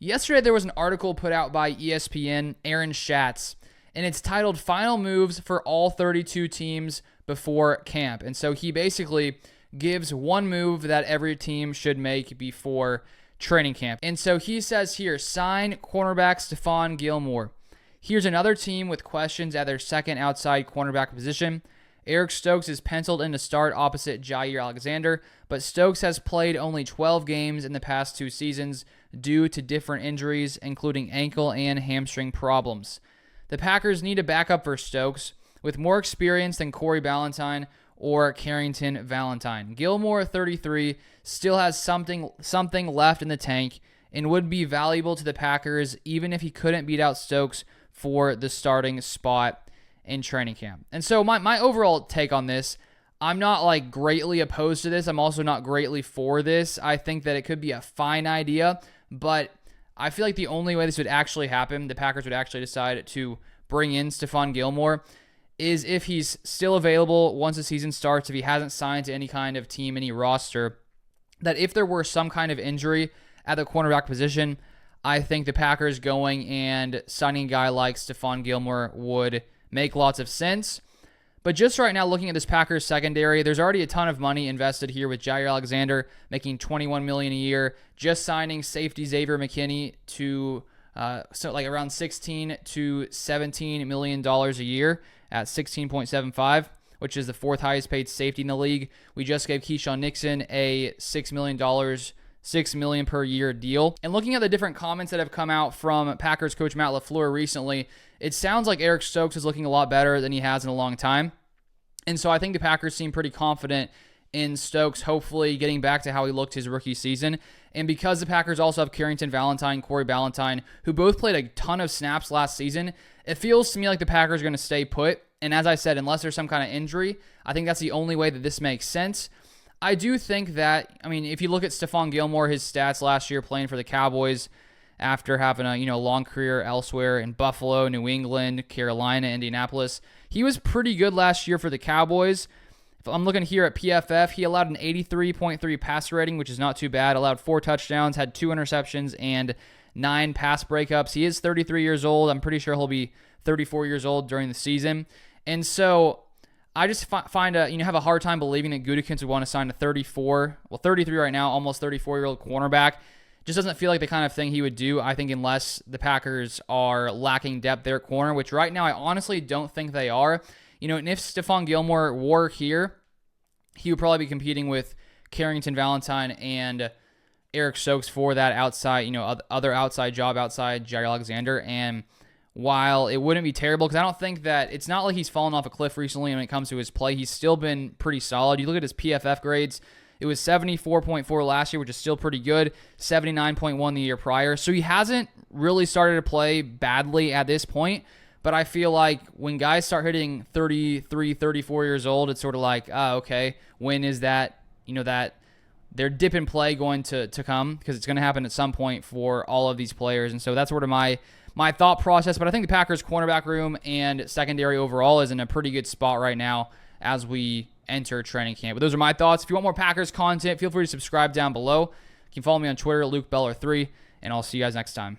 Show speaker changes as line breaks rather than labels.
Yesterday, there was an article put out by ESPN, Aaron Schatz, and it's titled Final Moves for All 32 Teams Before Camp. And so he basically gives one move that every team should make before training camp. And so he says here, sign cornerback Stephon Gilmore. Here's another team with questions at their second outside cornerback position. Eric Stokes is penciled in to start opposite Jair Alexander, but Stokes has played only 12 games in the past 2 seasons due to different injuries, including ankle and hamstring problems. The Packers need a backup for Stokes with more experience than Corey Ballentine or Carrington Valentine. Gilmore, 33, still has something left in the tank and would be valuable to the Packers even if he couldn't beat out Stokes for the starting spot in training camp. And so my overall take on this, I'm not like greatly opposed to this. I'm also not greatly for this. I think that it could be a fine idea, but I feel like the only way this would actually happen, the Packers would actually decide to bring in Stephon Gilmore, is if he's still available once the season starts, if he hasn't signed to any kind of team, any roster, that if there were some kind of injury at the cornerback position, I think the Packers going and signing a guy like Stephon Gilmore would make lots of sense. But just right now, looking at this Packers secondary, there's already a ton of money invested here with Jair Alexander making $21 million a year, just signing safety Xavier McKinney to around $16 to $17 million a year at 16.75, which is the 4th highest paid safety in the league. We just gave Keyshawn Nixon a $6 million per year deal. And looking at the different comments that have come out from Packers coach Matt LaFleur recently, it sounds like Eric Stokes is looking a lot better than he has in a long time. And so I think the Packers seem pretty confident in Stokes hopefully getting back to how he looked his rookie season. And because the Packers also have Carrington Valentine, Corey Ballentine, who both played a ton of snaps last season, it feels to me like the Packers are going to stay put. And as I said, unless there's some kind of injury, I think that's the only way that this makes sense. I do think that, if you look at Stephon Gilmore, his stats last year playing for the Cowboys after having a long career elsewhere in Buffalo, New England, Carolina, Indianapolis, he was pretty good last year for the Cowboys. If I'm looking here at PFF, he allowed an 83.3 passer rating, which is not too bad. Allowed 4 touchdowns, had 2 interceptions, and 9 pass breakups. He is 33 years old. I'm pretty sure he'll be 34 years old during the season. And so I just find have a hard time believing that Gutekunst would want to sign a 33 right now, almost 34-year-old cornerback. Just doesn't feel like the kind of thing he would do, I think, unless the Packers are lacking depth there at corner, which right now I honestly don't think they are. And if Stephon Gilmore were here, he would probably be competing with Carrington Valentine and Eric Stokes for that outside, other outside job outside Jair Alexander. And while it wouldn't be terrible, because I don't think that it's not like he's fallen off a cliff recently when it comes to his play. He's still been pretty solid. You look at his PFF grades, it was 74.4 last year, which is still pretty good, 79.1 the year prior. So he hasn't really started to play badly at this point, but I feel like when guys start hitting 33, 34 years old, it's sort of like, okay, when is that, that their dip in play going to come? Because it's going to happen at some point for all of these players. And so that's sort of my thought process. But I think the Packers cornerback room and secondary overall is in a pretty good spot right now as we enter training camp. But those are my thoughts. If you want more Packers content, feel free to subscribe down below. You can follow me on Twitter, LukeBeller3, and I'll see you guys next time.